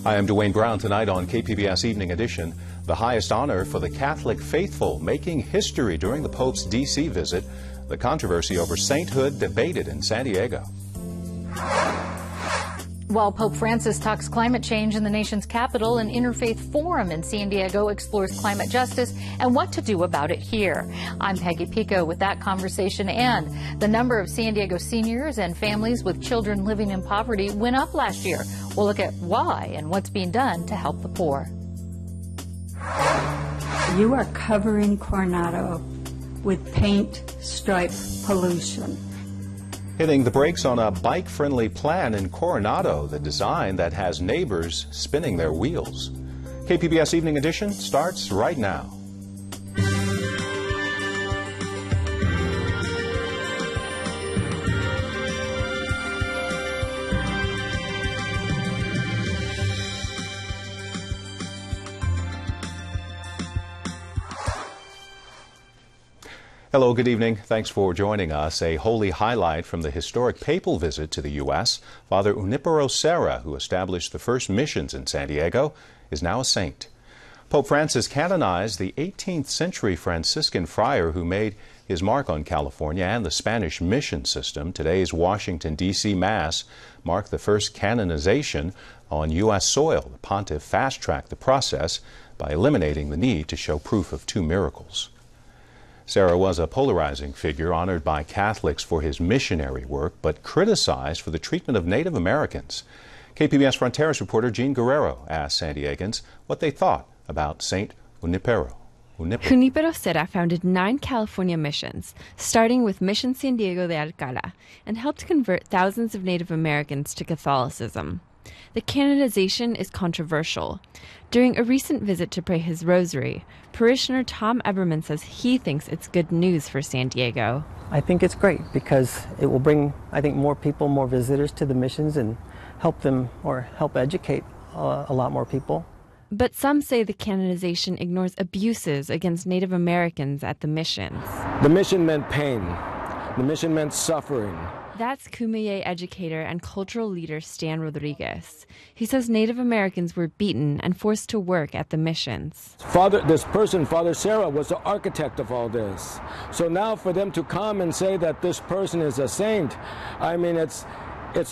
I am Dwayne Brown. Tonight on KPBS Evening Edition, the highest honor for the Catholic faithful, making history during the Pope's D.C. visit. The controversy over sainthood debated in San Diego. While Pope Francis talks climate change in the nation's capital, an interfaith forum in San Diego explores climate justice and what to do about it here. I'm Peggy Pico with that conversation, and the number of San Diego seniors and families with children living in poverty went up last year. We'll look at why and what's being done to help the poor. You are covering Coronado with paint stripe pollution. Hitting the brakes on a bike-friendly plan in Coronado, the design that has neighbors spinning their wheels. KPBS Evening Edition starts right now. Hello, good evening. Thanks for joining us. A holy highlight from the historic papal visit to the U.S. Father Junipero Serra, who established the first missions in San Diego, is now a saint. Pope Francis canonized the 18th century Franciscan friar who made his mark on California and the Spanish mission system. Today's Washington, D.C. Mass marked the first canonization on U.S. soil. The pontiff fast-tracked the process by eliminating the need to show proof of two miracles. Serra was a polarizing figure honored by Catholics for his missionary work, but criticized for the treatment of Native Americans. KPBS Fronteras reporter Jean Guerrero asked San Diegans what they thought about Saint Junipero. Junipero Serra founded 9 California missions, starting with Mission San Diego de Alcala, and helped convert thousands of Native Americans to Catholicism. The canonization is controversial. During a recent visit to pray his rosary, parishioner Tom Eberman says he thinks it's good news for San Diego. I think it's great because it will bring, I think, more people, more visitors to the missions and help them or help educate a lot more people. But some say the canonization ignores abuses against Native Americans at the missions. The mission meant pain. The mission meant suffering. That's Kumeyaay educator and cultural leader Stan Rodriguez. He says Native Americans were beaten and forced to work at the missions. This person, Father Serra, was the architect of all this. So now for them to come and say that this person is a saint, I mean, it's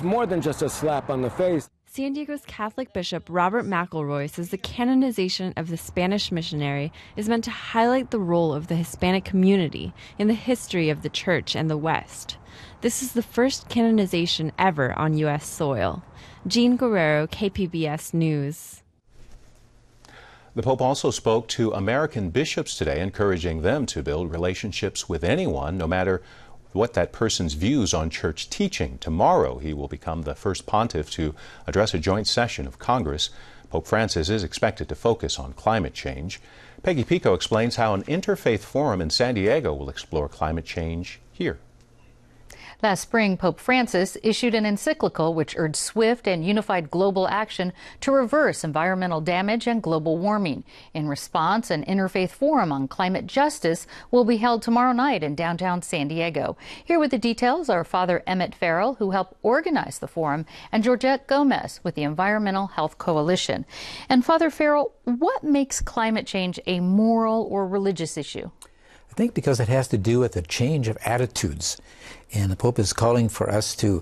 more than just a slap on the face. San Diego's Catholic Bishop Robert McElroy says the canonization of the Spanish missionary is meant to highlight the role of the Hispanic community in the history of the Church and the West. This is the first canonization ever on U.S. soil. Jean Guerrero, KPBS News. The Pope also spoke to American bishops today, encouraging them to build relationships with anyone, no matter what that person's views on church teaching. Tomorrow, he will become the first pontiff to address a joint session of Congress. Pope Francis is expected to focus on climate change. Peggy Pico explains how an interfaith forum in San Diego will explore climate change here. Last spring, Pope Francis issued an encyclical which urged swift and unified global action to reverse environmental damage and global warming. In response, an interfaith forum on climate justice will be held tomorrow night in downtown San Diego. Here with the details are Father Emmett Farrell, who helped organize the forum, and Georgette Gomez with the Environmental Health Coalition. And Father Farrell, what makes climate change a moral or religious issue? I think because it has to do with a change of attitudes. And the Pope is calling for us to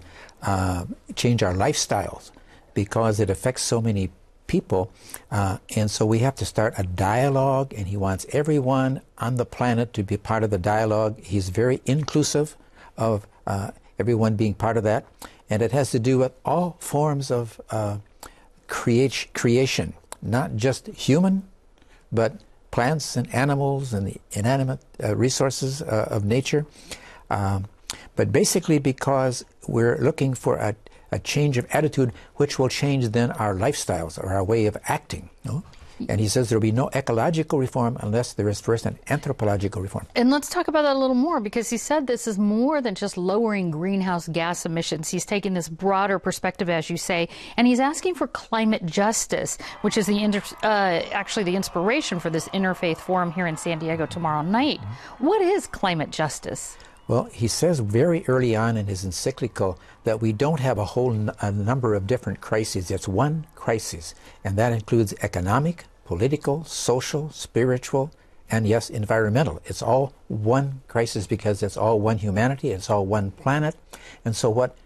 change our lifestyles because it affects so many people. And so we have to start a dialogue, and he wants everyone on the planet to be part of the dialogue. He's very inclusive of everyone being part of that. And it has to do with all forms of creation, not just human, but plants and animals and the inanimate resources of nature. But basically because we're looking for a change of attitude, which will change then our lifestyles or our way of acting. No? And he says there will be no ecological reform unless there is first an anthropological reform. And let's talk about that a little more, because he said this is more than just lowering greenhouse gas emissions. He's taking this broader perspective, as you say, and he's asking for climate justice, which is actually the inspiration for this interfaith forum here in San Diego tomorrow night. What is climate justice? Well, he says very early on in his encyclical that we don't have a number of different crises. It's one crisis, and that includes economic, political, social, spiritual, and yes, environmental. It's all one crisis because it's all one humanity, it's all one planet. And so what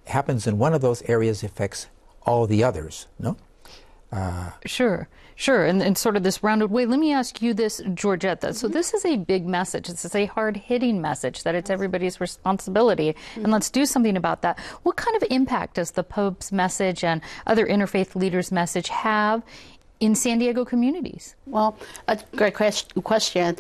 happens in one of those areas affects all the others, no? Sure. And sort of this rounded way. Let me ask you this, Georgetta. So this is a big message. This is a hard-hitting message that it's everybody's responsibility. And let's do something about that. What kind of impact does the Pope's message and other interfaith leaders' message have in San Diego communities? Well, a great question.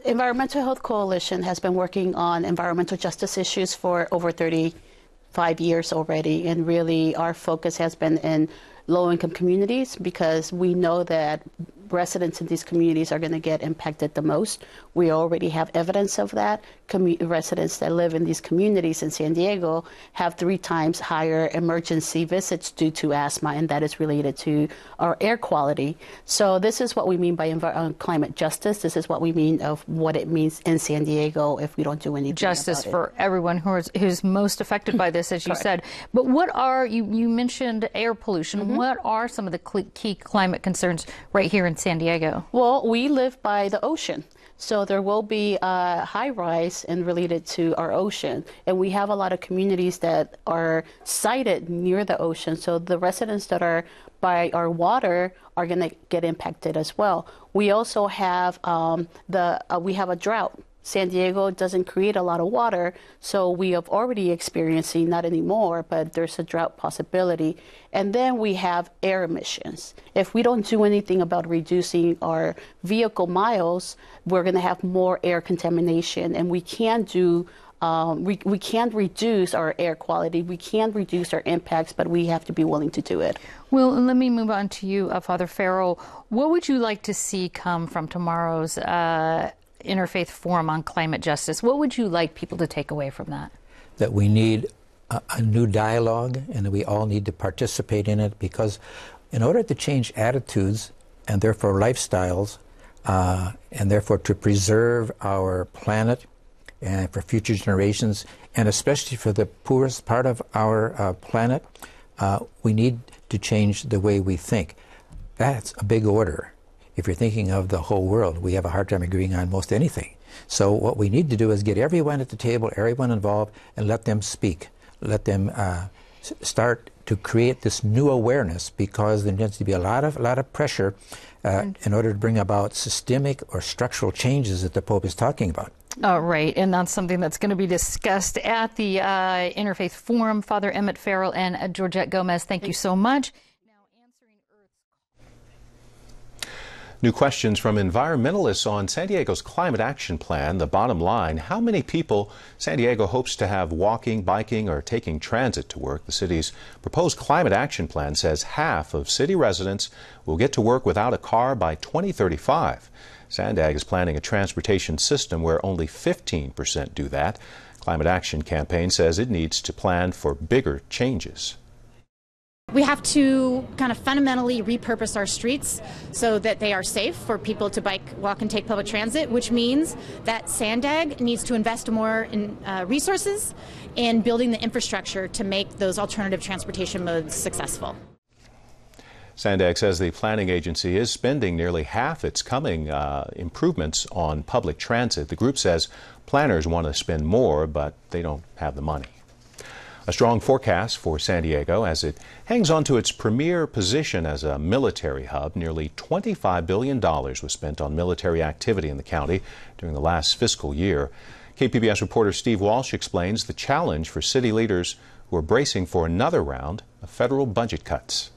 Environmental Health Coalition has been working on environmental justice issues for over 35 years already. And really our focus has been in low-income communities because we know that residents in these communities are going to get impacted the most. We already have evidence of that. Residents that live in these communities in San Diego have 3 times higher emergency visits due to asthma, and that is related to our air quality. So this is what we mean by climate justice. This is what we mean of what it means in San Diego if we don't do anything justice about for everyone who's most affected by this, as you said. But what are, you mentioned air pollution. What are some of the key climate concerns right here in San Diego? Well, we live by the ocean. So there will be a high rise and related to our ocean. And we have a lot of communities that are sited near the ocean. So the residents that are by our water are going to get impacted as well. We also have we have a drought. San Diego doesn't create a lot of water, so we have already experiencing, not anymore, but there's a drought possibility. And then we have air emissions. If we don't do anything about reducing our vehicle miles, we're going to have more air contamination, and we can't do we can't reduce our air quality. We can't reduce our impacts, but we have to be willing to do it. Well, let me move on to you, Father Farrell. What would you like to see come from tomorrow's Interfaith Forum on Climate Justice? What would you like people to take away from that? That we need a new dialogue and that we all need to participate in it, because in order to change attitudes and therefore lifestyles and therefore to preserve our planet and for future generations, and especially for the poorest part of our planet, we need to change the way we think. That's a big order. If you're thinking of the whole world, we have a hard time agreeing on most anything. So what we need to do is get everyone at the table, everyone involved, and let them speak. Let them start to create this new awareness, because there needs to be a lot of pressure in order to bring about systemic or structural changes that the Pope is talking about. Right, and that's something that's going to be discussed at the Interfaith Forum. Father Emmett Farrell and Georgette Gomez, thank you so much. New questions from environmentalists on San Diego's climate action plan. The bottom line, how many people San Diego hopes to have walking, biking, or taking transit to work? The city's proposed climate action plan says half of city residents will get to work without a car by 2035. Sandag is planning a transportation system where only 15% do that. Climate Action Campaign says it needs to plan for bigger changes. We have to kind of fundamentally repurpose our streets so that they are safe for people to bike, walk, and take public transit, which means that Sandag needs to invest more in resources in building the infrastructure to make those alternative transportation modes successful. Sandag says the planning agency is spending nearly half its coming improvements on public transit. The group says planners want to spend more, but they don't have the money. A strong forecast for San Diego as it hangs on to its premier position as a military hub. Nearly $25 billion was spent on military activity in the county during the last fiscal year. KPBS reporter Steve Walsh explains the challenge for city leaders who are bracing for another round of federal budget cuts.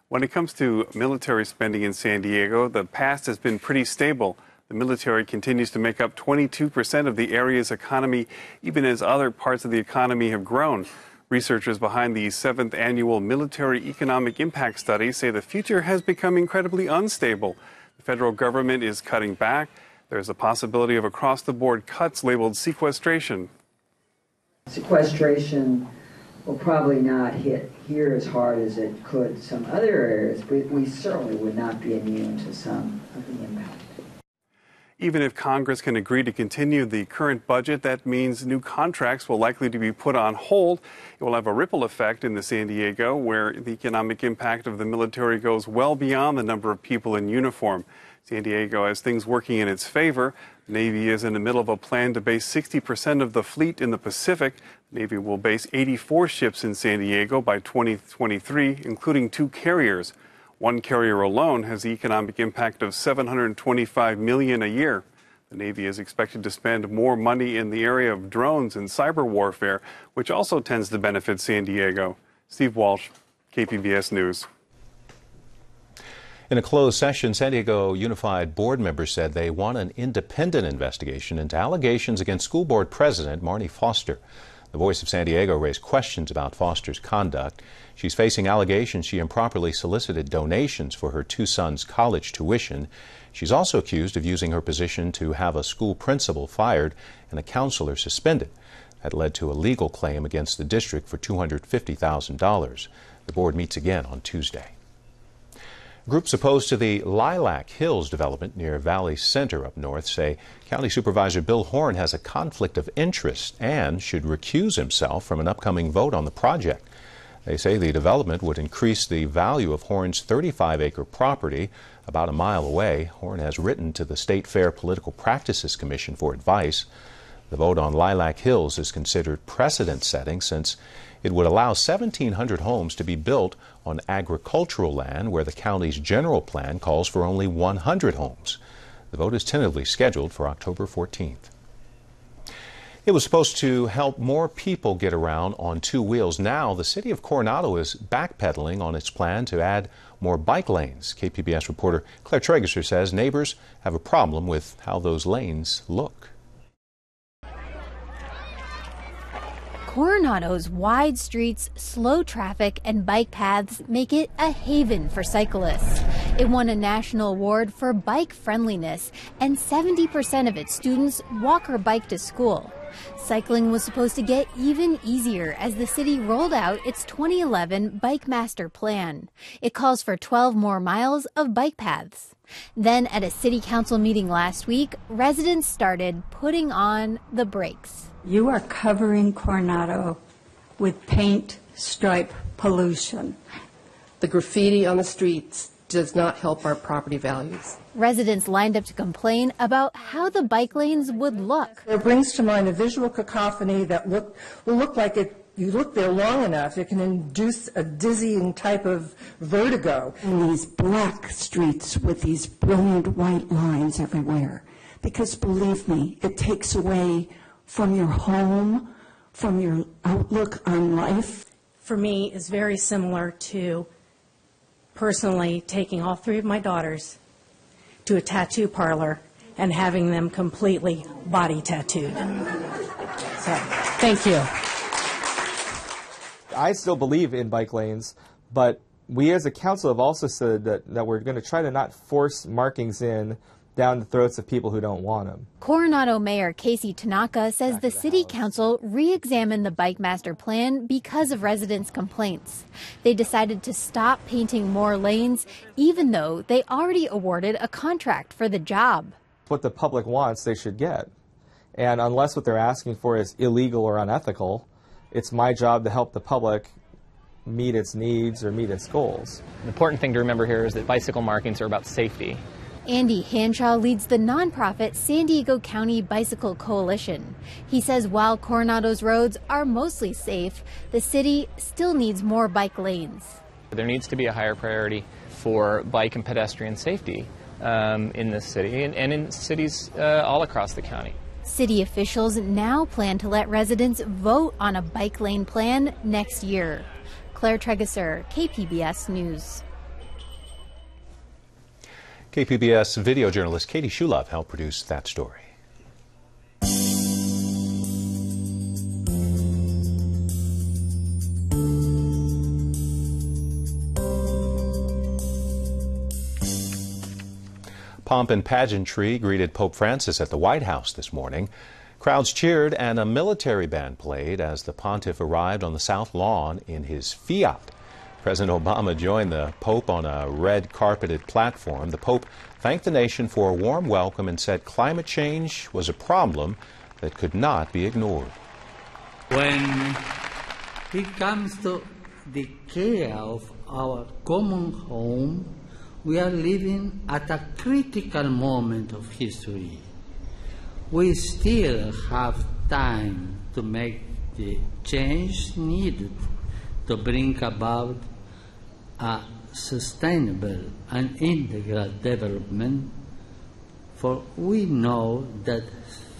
When it comes to military spending in San Diego, the past has been pretty stable. The military continues to make up 22% of the area's economy, even as other parts of the economy have grown. Researchers behind the 7th annual Military Economic Impact Study say the future has become incredibly unstable. The federal government is cutting back. There's a possibility of across-the-board cuts labeled sequestration. Sequestration will probably not hit here as hard as it could some other areas, but we certainly would not be immune to some of the impact. Even if Congress can agree to continue the current budget, that means new contracts will likely to be put on hold. It will have a ripple effect in the San Diego, where the economic impact of the military goes well beyond the number of people in uniform. San Diego has things working in its favor. The Navy is in the middle of a plan to base 60% of the fleet in the Pacific. The Navy will base 84 ships in San Diego by 2023, including 2 carriers. One carrier alone has the economic impact of $725 million a year. The Navy is expected to spend more money in the area of drones and cyber warfare, which also tends to benefit San Diego. Steve Walsh, KPBS News. In a closed session, San Diego Unified Board members said they want an independent investigation into allegations against school board president Marnie Foster. The Voice of San Diego raised questions about Foster's conduct. She's facing allegations she improperly solicited donations for her 2 sons' college tuition. She's also accused of using her position to have a school principal fired and a counselor suspended. That led to a legal claim against the district for $250,000. The board meets again on Tuesday. Groups opposed to the Lilac Hills development near Valley Center up north say County Supervisor Bill Horn has a conflict of interest and should recuse himself from an upcoming vote on the project. They say the development would increase the value of Horn's 35-acre property about a mile away. Horn has written to the State Fair Political Practices Commission for advice. The vote on Lilac Hills is considered precedent-setting since it would allow 1,700 homes to be built on agricultural land where the county's general plan calls for only 100 homes. The vote is tentatively scheduled for October 14th. It was supposed to help more people get around on 2 wheels. Now, the city of Coronado is backpedaling on its plan to add more bike lanes. KPBS reporter Claire Trageser says neighbors have a problem with how those lanes look. Coronado's wide streets, slow traffic, and bike paths make it a haven for cyclists. It won a national award for bike friendliness, and 70% of its students walk or bike to school. Cycling was supposed to get even easier as the city rolled out its 2011 Bike Master Plan. It calls for 12 more miles of bike paths. Then, at a city council meeting last week, residents started putting on the brakes. You are covering Coronado with paint stripe pollution. The graffiti on the streets does not help our property values. Residents lined up to complain about how the bike lanes would look. It brings to mind a visual cacophony that will look like you look there long enough, it can induce a dizzying type of vertigo. And these black streets with these brilliant white lines everywhere. Because believe me, it takes away from your home, from your outlook on life. For me, is very similar to personally taking all 3 of my daughters to a tattoo parlor and having them completely body tattooed. So, thank you. I still believe in bike lanes, but we as a council have also said that we're going to try to not force markings in down the throats of people who don't want them. Coronado Mayor Casey Tanaka says the city council re-examined the Bike Master Plan because of residents' complaints. They decided to stop painting more lanes, even though they already awarded a contract for the job. What the public wants, they should get. And unless what they're asking for is illegal or unethical, it's my job to help the public meet its needs or meet its goals. The important thing to remember here is that bicycle markings are about safety. Andy Hanshaw leads the nonprofit San Diego County Bicycle Coalition. He says while Coronado's roads are mostly safe, the city still needs more bike lanes. There needs to be a higher priority for bike and pedestrian safety in this city and in cities all across the county. City officials now plan to let residents vote on a bike lane plan next year. Claire Trageser, KPBS News. KPBS video journalist Katie Shulov helped produce that story. Pomp and pageantry greeted Pope Francis at the White House this morning. Crowds cheered and a military band played as the pontiff arrived on the South Lawn in his Fiat. President Obama joined the Pope on a red-carpeted platform. The Pope thanked the nation for a warm welcome and said climate change was a problem that could not be ignored. When it comes to the care of our common home, we are living at a critical moment of history. We still have time to make the change needed to bring about a sustainable and integral development, for we know that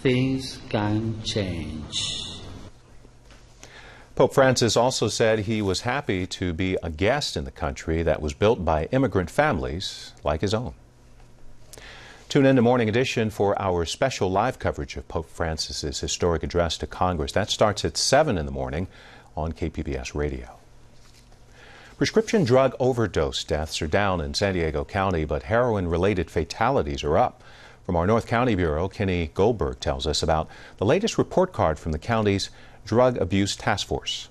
things can change. Pope Francis also said he was happy to be a guest in the country that was built by immigrant families like his own. Tune in to Morning Edition for our special live coverage of Pope Francis's historic address to Congress. That starts at 7 in the morning on KPBS Radio. Prescription drug overdose deaths are down in San Diego County, but heroin-related fatalities are up. From our North County Bureau, Kenny Goldberg tells us about the latest report card from the county's Drug Abuse Task Force.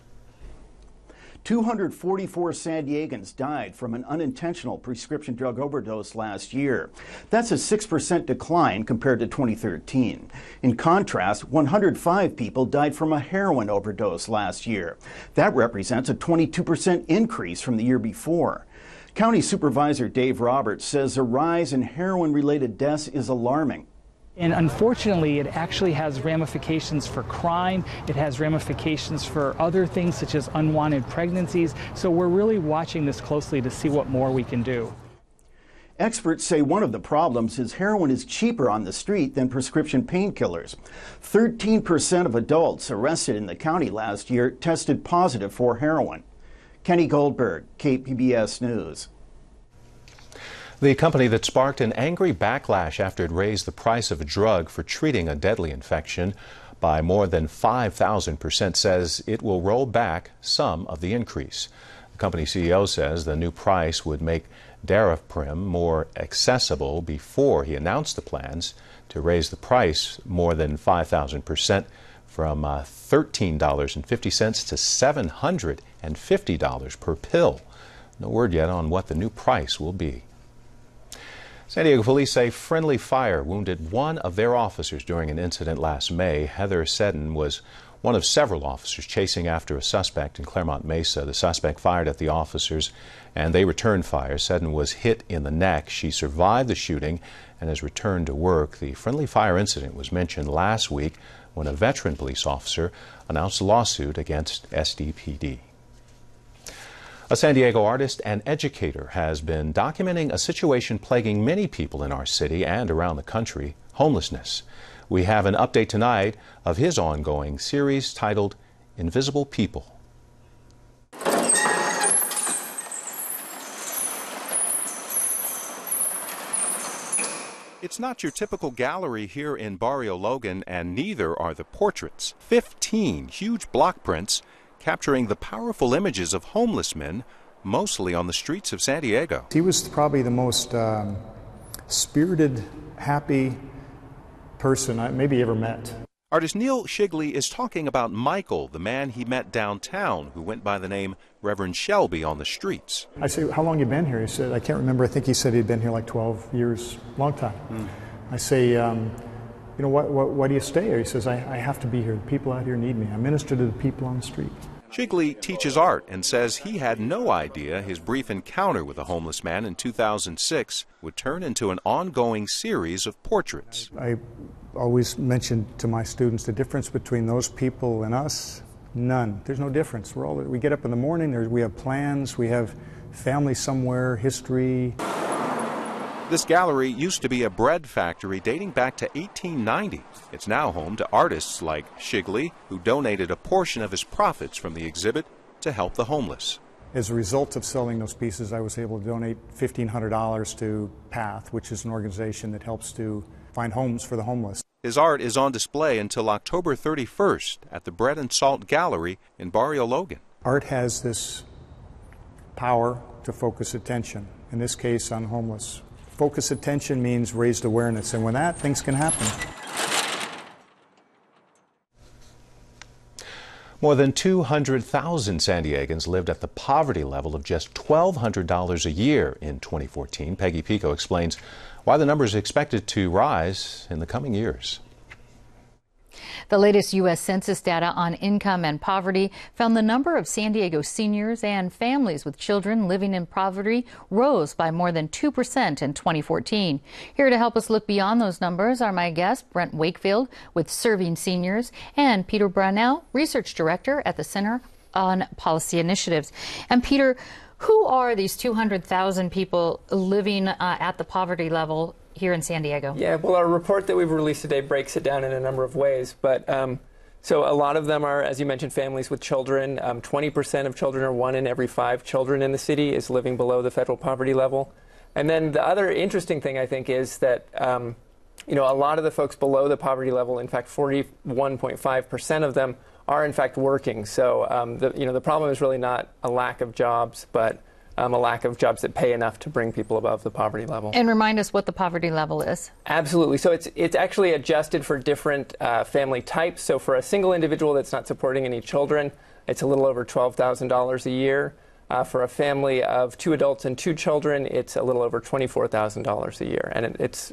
244 San Diegans died from an unintentional prescription drug overdose last year. That's a 6% decline compared to 2013. In contrast, 105 people died from a heroin overdose last year. That represents a 22% increase from the year before. County Supervisor Dave Roberts says the rise in heroin-related deaths is alarming. And unfortunately, it actually has ramifications for crime. It has ramifications for other things such as unwanted pregnancies. So we're really watching this closely to see what more we can do. Experts say one of the problems is heroin is cheaper on the street than prescription painkillers. 13% of adults arrested in the county last year tested positive for heroin. Kenny Goldberg, KPBS News. The company that sparked an angry backlash after it raised the price of a drug for treating a deadly infection by more than 5,000% says it will roll back some of the increase. The company CEO says the new price would make daraprim more accessible before he announced the plans to raise the price more than 5,000% from $13.50 to $750 per pill. No word yet on what the new price will be. San Diego police say friendly fire wounded one of their officers during an incident last May. Heather Seddon was one of several officers chasing after a suspect in Claremont Mesa. The suspect fired at the officers and they returned fire. Seddon was hit in the neck. She survived the shooting and has returned to work. The friendly fire incident was mentioned last week when a veteran police officer announced a lawsuit against SDPD. A San Diego artist and educator has been documenting a situation plaguing many people in our city and around the country, homelessness. We have an update tonight of his ongoing series titled Invisible People. It's not your typical gallery here in Barrio Logan, and neither are the portraits. 15 huge block prints capturing the powerful images of homeless men, mostly on the streets of San Diego. He was probably the most spirited, happy person I maybe ever met. Artist Neil Shigley is talking about Michael, the man he met downtown who went by the name Reverend Shelby on the streets. I say, how long you been here? He said, I can't remember. I think he said he'd been here like 12 years, long time. I say, you know, why do you stay here? He says, I have to be here. The people out here need me. I minister to the people on the street. Shigley teaches art and says he had no idea his brief encounter with a homeless man in 2006 would turn into an ongoing series of portraits. I always mention to my students the difference between those people and us. None. There's no difference. We get up in the morning, we have plans, we have family somewhere, history. This gallery used to be a bread factory dating back to 1890. It's now home to artists like Shigley, who donated a portion of his profits from the exhibit to help the homeless. As a result of selling those pieces, I was able to donate $1,500 to PATH, which is an organization that helps to find homes for the homeless. His art is on display until October 31st at the Bread and Salt Gallery in Barrio Logan. Art has this power to focus attention, in this case on homeless. Focus attention means raised awareness, and when that, things can happen. More than 200,000 San Diegans lived at the poverty level of just $1,200 a year in 2014. Peggy Pico explains why the number is expected to rise in the coming years. The latest U.S. Census data on income and poverty found the number of San Diego seniors and families with children living in poverty rose by more than 2% in 2014. Here to help us look beyond those numbers are my guests, Brent Wakefield with Serving Seniors and Peter Brownell, Research Director at the Center on Policy Initiatives. And Peter, who are these 200,000 people living at the poverty level here in San Diego? Yeah, well, our report that we've released today breaks it down in a number of ways. But so a lot of them are, as you mentioned, families with children. 20% of children, or 1 in every 5 children in the city, is living below the federal poverty level. And then the other interesting thing, I think, is that a lot of the folks below the poverty level, in fact, 41.5% of them are in fact working. So the problem is really not a lack of jobs, but a lack of jobs that pay enough to bring people above the poverty level. And remind us what the poverty level is. Absolutely. So it's actually adjusted for different family types. So for a single individual that's not supporting any children, it's a little over $12,000 a year. For a family of 2 adults and 2 children, it's a little over $24,000 a year, and it's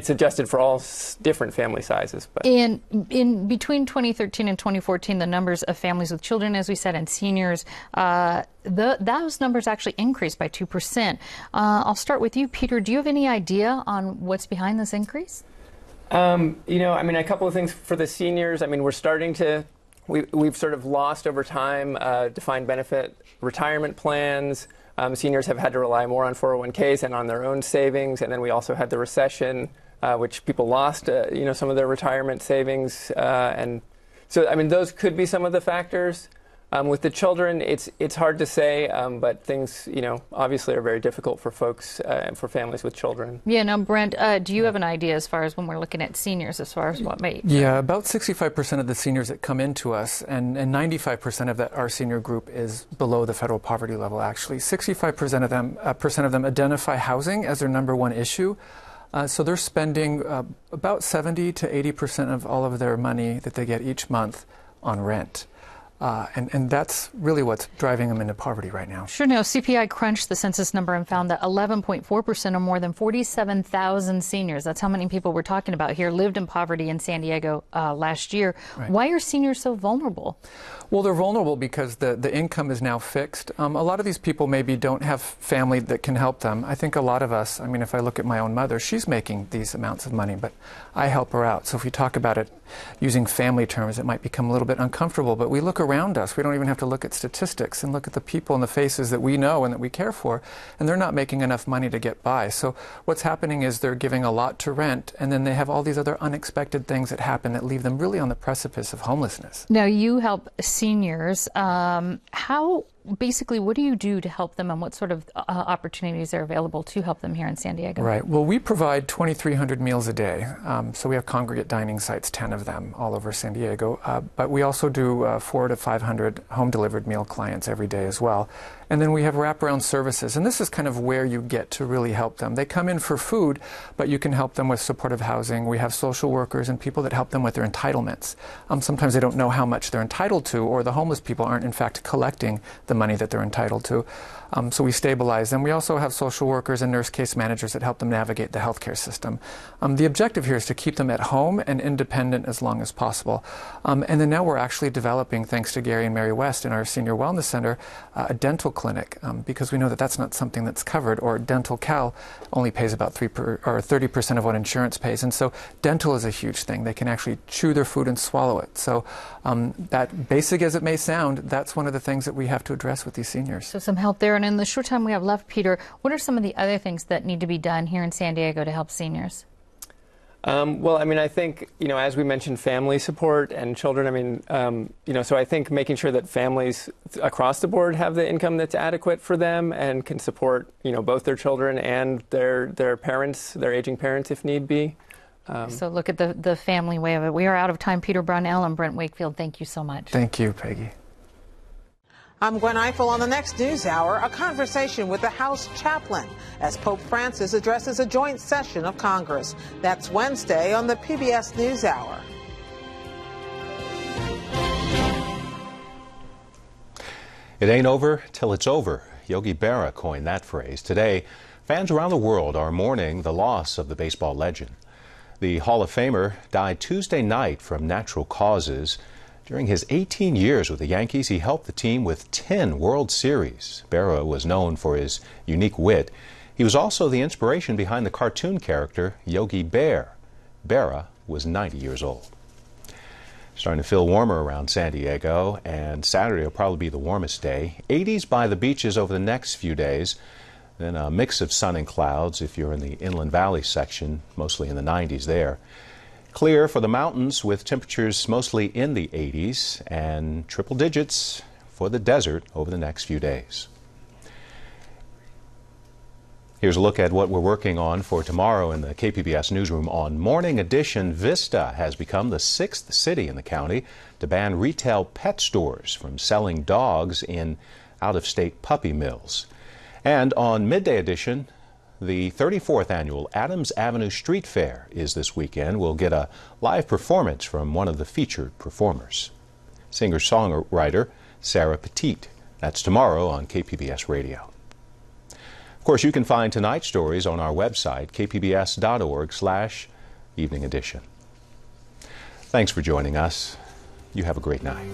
adjusted for all different family sizes. But in between 2013 and 2014, the numbers of families with children, as we said, and seniors, those numbers actually increased by 2%. I'll start with you, Peter. Do you have any idea on what's behind this increase? A couple of things for the seniors. We're starting to. We've sort of lost over time defined benefit retirement plans. Seniors have had to rely more on 401ks and on their own savings. And then we also had the recession, which people lost, some of their retirement savings. And so, those could be some of the factors. With the children, it's hard to say, but things, obviously are very difficult for folks and for families with children. Yeah, now, Brent, do you have an idea as far as when we're looking at seniors, as far as what may... Yeah, about 65% of the seniors that come into us, and 95% of our senior group is below the federal poverty level, actually. 65% of them identify housing as their #1 issue. So they're spending about 70 to 80% of all of their money that they get each month on rent. And that's really what's driving them into poverty right now. Sure. Now, CPI crunched the census number and found that 11.4%, or more than 47,000 seniors, that's how many people we're talking about here, lived in poverty in San Diego last year. Right. Why are seniors so vulnerable? Well, they're vulnerable because the income is now fixed. A lot of these people maybe don't have family that can help them. I think a lot of us, if I look at my own mother, she's making these amounts of money, but I help her out. So if we talk about it using family terms, it might become a little bit uncomfortable, but we look around us. We don't even have to look at statistics and look at the people and the faces that we know and that we care for, and they're not making enough money to get by. So what's happening is they're giving a lot to rent, and then they have all these other unexpected things that happen that leave them really on the precipice of homelessness. Now, you help seniors. What do you do to help them, and what sort of opportunities are available to help them here in San Diego? Right. Well, we provide 2,300 meals a day. So we have congregate dining sites, 10 of them all over San Diego. But we also do 400 to 500 home-delivered meal clients every day as well. And then we have wraparound services, and this is kind of where you get to really help them. They come in for food, but you can help them with supportive housing. We have social workers and people that help them with their entitlements. Sometimes they don't know how much they're entitled to, or the homeless people aren't in fact collecting the money that they're entitled to. So we stabilize them. We also have social workers and nurse case managers that help them navigate the healthcare system. The objective here is to keep them at home and independent as long as possible. And then now we're actually developing, thanks to Gary and Mary West in our Senior Wellness Center, a dental clinic, because we know that that's not something that's covered, or Dental Cal only pays about 30% of what insurance pays. And so dental is a huge thing. They can actually chew their food and swallow it. So that, basic as it may sound, that's one of the things that we have to address with these seniors. So some help there. And in the short time we have left, Peter, what are some of the other things that need to be done here in San Diego to help seniors? I think, as we mentioned, family support and children, so I think making sure that families across the board have the income that's adequate for them and can support, both their children and their parents, their aging parents if need be. So look at the family way of it. We are out of time. Peter Brownell and Brent Wakefield, thank you so much. Thank you, Peggy. I'm Gwen Eiffel. On the next News Hour, a conversation with the House chaplain as Pope Francis addresses a joint session of Congress. That's Wednesday on the PBS News Hour. It ain't over till it's over. Yogi Berra coined that phrase. Today, fans around the world are mourning the loss of the baseball legend. The Hall of Famer died Tuesday night from natural causes. During his 18 years with the Yankees, he helped the team with 10 World Series. Berra was known for his unique wit. He was also the inspiration behind the cartoon character Yogi Bear. Berra was 90 years old. Starting to feel warmer around San Diego, and Saturday will probably be the warmest day. 80s by the beaches over the next few days, then a mix of sun and clouds if you're in the Inland Valley section, mostly in the 90s there. Clear for the mountains with temperatures mostly in the 80s, and triple digits for the desert over the next few days. Here's a look at what we're working on for tomorrow in the KPBS newsroom. On Morning Edition, Vista has become the 6th city in the county to ban retail pet stores from selling dogs in out-of-state puppy mills. And on Midday Edition, the 34th annual Adams Avenue Street Fair is this weekend. We'll get a live performance from one of the featured performers, singer-songwriter Sarah Petite. That's tomorrow on KPBS Radio. Of course, you can find tonight's stories on our website, kpbs.org/evening edition. Thanks for joining us. You have a great night.